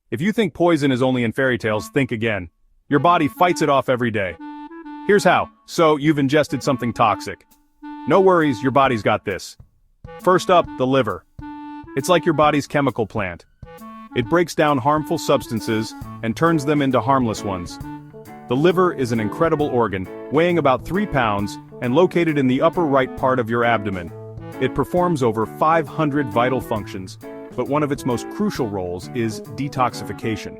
If you think poison is only in fairy tales, think again. Your body fights it off every day. Here's how. So, you've ingested something toxic. No worries, your body's got this. First up, the liver. It's like your body's chemical plant. It breaks down harmful substances and turns them into harmless ones. The liver is an incredible organ, weighing about 3 pounds and located in the upper right part of your abdomen. It performs over 500 vital functions, but one of its most crucial roles is detoxification.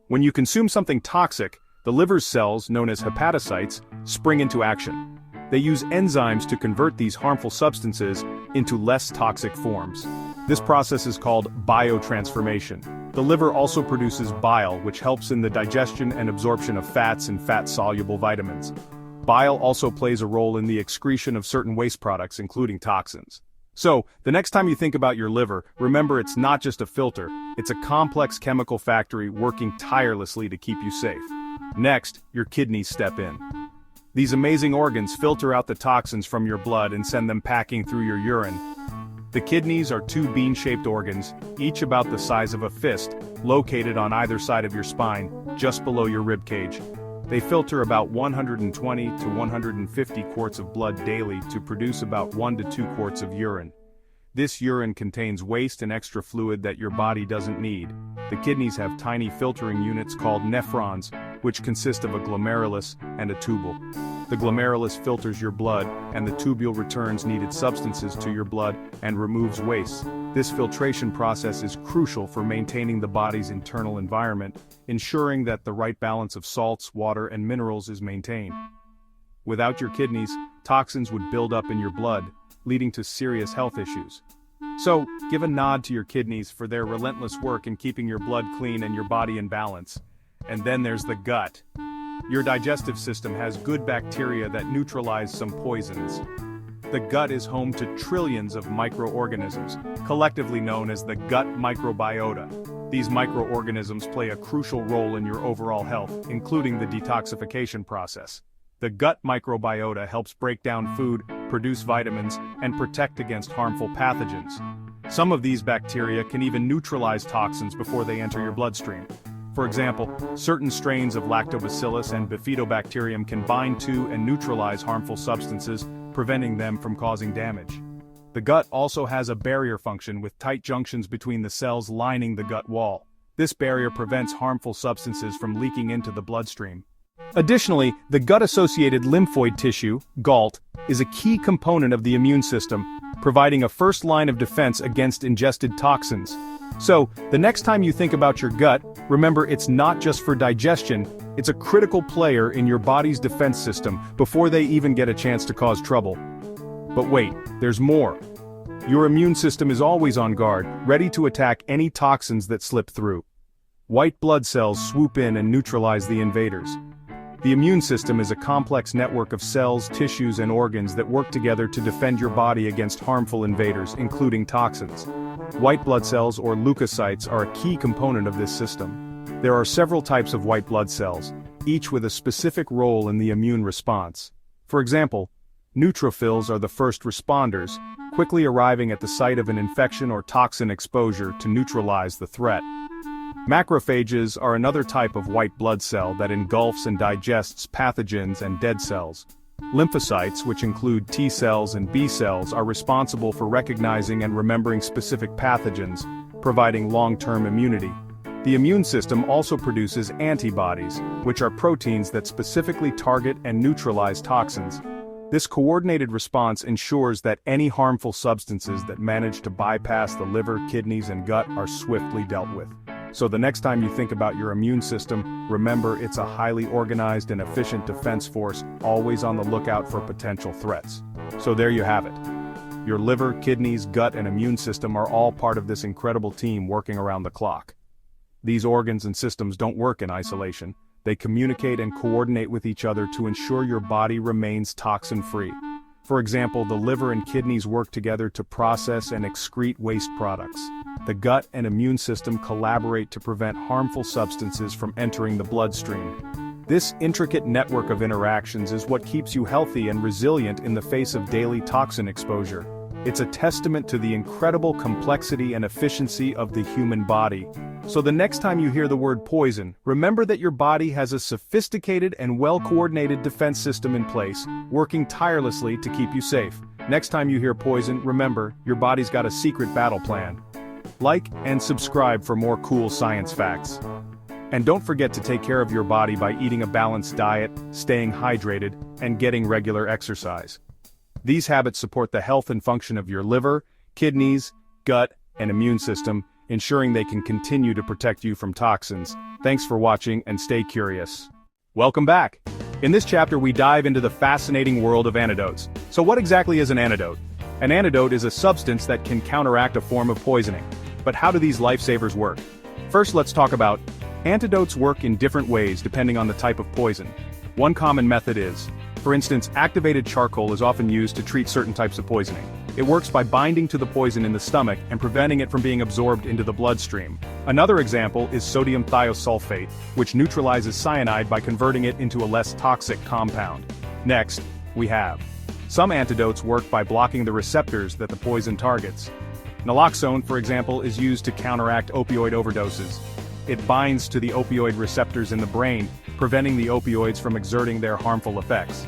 When you consume something toxic, the liver's cells, known as hepatocytes, spring into action. They use enzymes to convert these harmful substances into less toxic forms. This process is called biotransformation. The liver also produces bile, which helps in the digestion and absorption of fats and fat-soluble vitamins. Bile also plays a role in the excretion of certain waste products, including toxins. So, the next time you think about your liver, remember it's not just a filter, it's a complex chemical factory working tirelessly to keep you safe. Next, your kidneys step in. These amazing organs filter out the toxins from your blood and send them packing through your urine. The kidneys are 2 bean-shaped organs, each about the size of a fist, located on either side of your spine, just below your rib cage. They filter about 120 to 150 quarts of blood daily to produce about 1 to 2 quarts of urine. This urine contains waste and extra fluid that your body doesn't need. The kidneys have tiny filtering units called nephrons, which consist of a glomerulus and a tubule. The glomerulus filters your blood, and the tubule returns needed substances to your blood and removes waste. This filtration process is crucial for maintaining the body's internal environment, ensuring that the right balance of salts, water, and minerals is maintained. Without your kidneys, toxins would build up in your blood, leading to serious health issues. So, give a nod to your kidneys for their relentless work in keeping your blood clean and your body in balance. And then there's the gut. Your digestive system has good bacteria that neutralize some poisons. The gut is home to trillions of microorganisms, collectively known as the gut microbiota. These microorganisms play a crucial role in your overall health, including the detoxification process. The gut microbiota helps break down food, produce vitamins, and protect against harmful pathogens. Some of these bacteria can even neutralize toxins before they enter your bloodstream. For example, certain strains of lactobacillus and bifidobacterium can bind to and neutralize harmful substances, preventing them from causing damage. The gut also has a barrier function with tight junctions between the cells lining the gut wall. This barrier prevents harmful substances from leaking into the bloodstream. Additionally, the gut-associated lymphoid tissue, GALT, is a key component of the immune system, providing a first line of defense against ingested toxins. So, the next time you think about your gut, remember it's not just for digestion, it's a critical player in your body's defense system before they even get a chance to cause trouble. But wait, there's more. Your immune system is always on guard, ready to attack any toxins that slip through. White blood cells swoop in and neutralize the invaders. The immune system is a complex network of cells, tissues, and organs that work together to defend your body against harmful invaders, including toxins. White blood cells, or leukocytes, are a key component of this system. There are several types of white blood cells, each with a specific role in the immune response. For example, neutrophils are the first responders, quickly arriving at the site of an infection or toxin exposure to neutralize the threat. Macrophages are another type of white blood cell that engulfs and digests pathogens and dead cells. Lymphocytes, which include T cells and B cells, are responsible for recognizing and remembering specific pathogens, providing long-term immunity. The immune system also produces antibodies, which are proteins that specifically target and neutralize toxins. This coordinated response ensures that any harmful substances that manage to bypass the liver, kidneys, and gut are swiftly dealt with. So the next time you think about your immune system, remember it's a highly organized and efficient defense force, always on the lookout for potential threats. So there you have it. Your liver, kidneys, gut, and immune system are all part of this incredible team working around the clock. These organs and systems don't work in isolation. They communicate and coordinate with each other to ensure your body remains toxin-free. For example, the liver and kidneys work together to process and excrete waste products. The gut and immune system collaborate to prevent harmful substances from entering the bloodstream. This intricate network of interactions is what keeps you healthy and resilient in the face of daily toxin exposure. It's a testament to the incredible complexity and efficiency of the human body. So the next time you hear the word poison, remember that your body has a sophisticated and well-coordinated defense system in place, working tirelessly to keep you safe. Next time you hear poison, remember, your body's got a secret battle plan. Like and subscribe for more cool science facts. And don't forget to take care of your body by eating a balanced diet, staying hydrated, and getting regular exercise. These habits support the health and function of your liver, kidneys, gut, and immune system, ensuring they can continue to protect you from toxins. Thanks for watching and stay curious. Welcome back. In this chapter we dive into the fascinating world of antidotes. So what exactly is an antidote? An antidote is a substance that can counteract a form of poisoning. But how do these lifesavers work? First, let's talk about antidotes. Work in different ways depending on the type of poison. One common method is, for instance, activated charcoal is often used to treat certain types of poisoning. It works by binding to the poison in the stomach and preventing it from being absorbed into the bloodstream. Another example is sodium thiosulfate, which neutralizes cyanide by converting it into a less toxic compound. Next, we have some antidotes work by blocking the receptors that the poison targets. Naloxone, for example, is used to counteract opioid overdoses. It binds to the opioid receptors in the brain, preventing the opioids from exerting their harmful effects.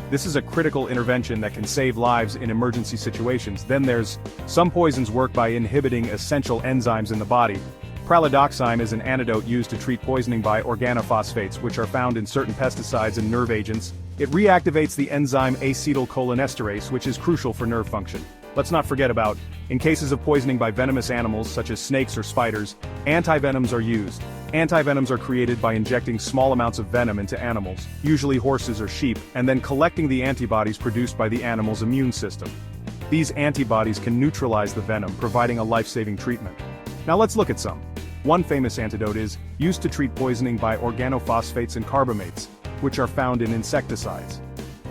This is a critical intervention that can save lives in emergency situations. Then there's some poisons work by inhibiting essential enzymes in the body. Pralidoxime is an antidote used to treat poisoning by organophosphates, which are found in certain pesticides and nerve agents. It reactivates the enzyme acetylcholinesterase, which is crucial for nerve function. Let's not forget about, in cases of poisoning by venomous animals such as snakes or spiders, antivenoms are used. Antivenoms are created by injecting small amounts of venom into animals, usually horses or sheep, and then collecting the antibodies produced by the animal's immune system. These antibodies can neutralize the venom, providing a life-saving treatment. Now let's look at some. One famous antidote is used to treat poisoning by organophosphates and carbamates, which are found in insecticides.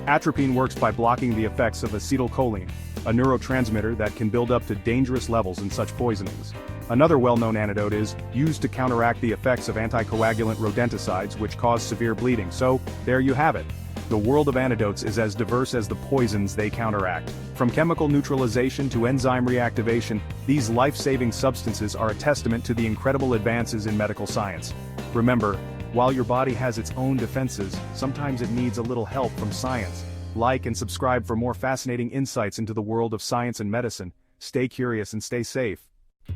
Atropine works by blocking the effects of acetylcholine, a neurotransmitter that can build up to dangerous levels in such poisonings. Another well-known antidote is used to counteract the effects of anticoagulant rodenticides, which cause severe bleeding. So, there you have it. The world of antidotes is as diverse as the poisons they counteract. From chemical neutralization to enzyme reactivation, these life-saving substances are a testament to the incredible advances in medical science. Remember, while your body has its own defenses, sometimes it needs a little help from science. Like and subscribe for more fascinating insights into the world of science and medicine. Stay curious and stay safe.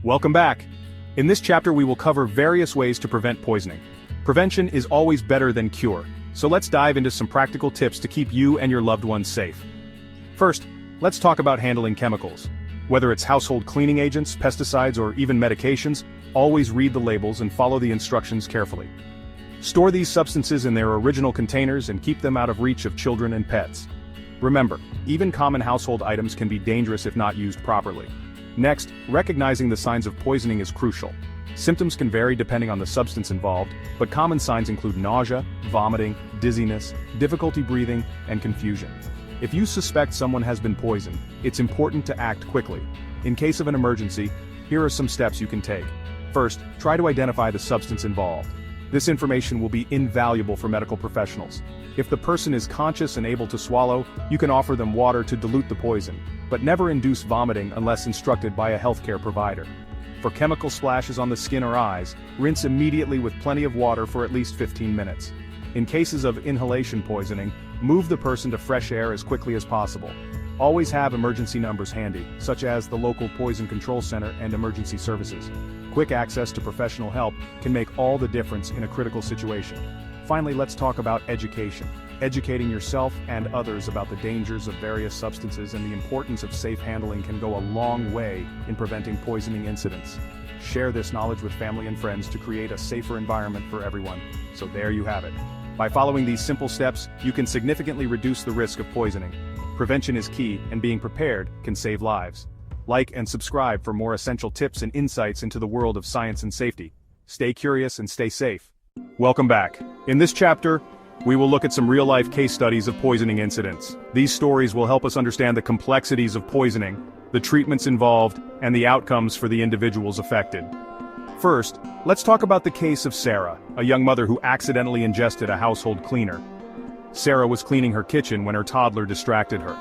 Welcome back. In this chapter we will cover various ways to prevent poisoning. Prevention is always better than cure, so let's dive into some practical tips to keep you and your loved ones safe. First, let's talk about handling chemicals. Whether it's household cleaning agents, pesticides, or even medications, always read the labels and follow the instructions carefully. Store these substances in their original containers and keep them out of reach of children and pets. Remember, even common household items can be dangerous if not used properly. Next, recognizing the signs of poisoning is crucial. Symptoms can vary depending on the substance involved, but common signs include nausea, vomiting, dizziness, difficulty breathing, and confusion. If you suspect someone has been poisoned, it's important to act quickly. In case of an emergency, here are some steps you can take. First, try to identify the substance involved. This information will be invaluable for medical professionals. If the person is conscious and able to swallow, you can offer them water to dilute the poison, but never induce vomiting unless instructed by a healthcare provider. For chemical splashes on the skin or eyes, rinse immediately with plenty of water for at least 15 minutes. In cases of inhalation poisoning, move the person to fresh air as quickly as possible. Always have emergency numbers handy, such as the local poison control center and emergency services. Quick access to professional help can make all the difference in a critical situation. Finally, let's talk about education. Educating yourself and others about the dangers of various substances and the importance of safe handling can go a long way in preventing poisoning incidents. Share this knowledge with family and friends to create a safer environment for everyone. So there you have it. By following these simple steps, you can significantly reduce the risk of poisoning. Prevention is key, and being prepared can save lives. Like and subscribe for more essential tips and insights into the world of science and safety. Stay curious and stay safe. Welcome back. In this chapter, we will look at some real-life case studies of poisoning incidents. These stories will help us understand the complexities of poisoning, the treatments involved, and the outcomes for the individuals affected. First, let's talk about the case of Sarah, a young mother who accidentally ingested a household cleaner. Sarah was cleaning her kitchen when her toddler distracted her.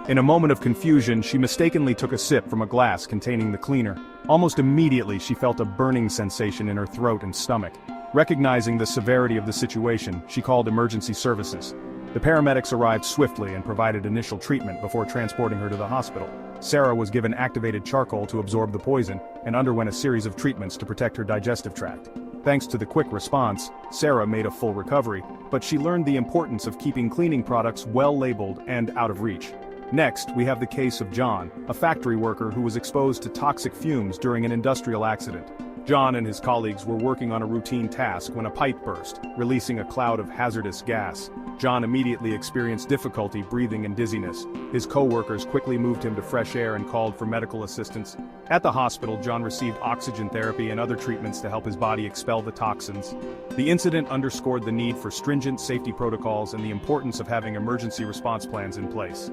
In a moment of confusion, she mistakenly took a sip from a glass containing the cleaner. Almost immediately, she felt a burning sensation in her throat and stomach. Recognizing the severity of the situation, she called emergency services. The paramedics arrived swiftly and provided initial treatment before transporting her to the hospital. Sarah was given activated charcoal to absorb the poison and underwent a series of treatments to protect her digestive tract. Thanks to the quick response, Sarah made a full recovery, but she learned the importance of keeping cleaning products well labeled and out of reach. Next, we have the case of John, a factory worker who was exposed to toxic fumes during an industrial accident. John and his colleagues were working on a routine task when a pipe burst, releasing a cloud of hazardous gas. John immediately experienced difficulty breathing and dizziness. His co-workers quickly moved him to fresh air and called for medical assistance. At the hospital, John received oxygen therapy and other treatments to help his body expel the toxins. The incident underscored the need for stringent safety protocols and the importance of having emergency response plans in place.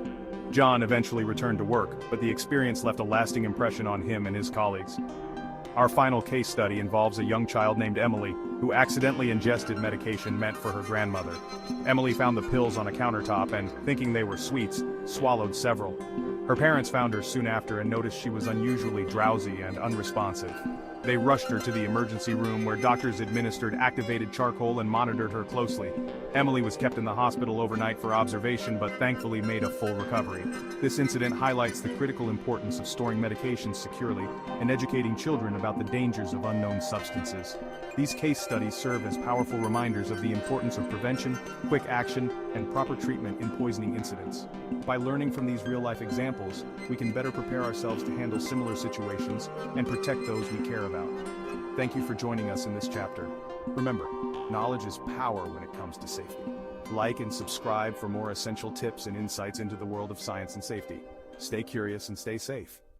John eventually returned to work, but the experience left a lasting impression on him and his colleagues. Our final case study involves a young child named Emily, who accidentally ingested medication meant for her grandmother. Emily found the pills on a countertop and, thinking they were sweets, swallowed several. Her parents found her soon after and noticed she was unusually drowsy and unresponsive. They rushed her to the emergency room where doctors administered activated charcoal and monitored her closely. Emily was kept in the hospital overnight for observation but thankfully made a full recovery. This incident highlights the critical importance of storing medications securely and educating children about the dangers of unknown substances. These case studies serve as powerful reminders of the importance of prevention, quick action, and proper treatment in poisoning incidents. By learning from these real-life examples, we can better prepare ourselves to handle similar situations and protect those we care about. Thank you for joining us in this chapter. Remember, knowledge is power when it comes to safety. Like and subscribe for more essential tips and insights into the world of science and safety. Stay curious and stay safe.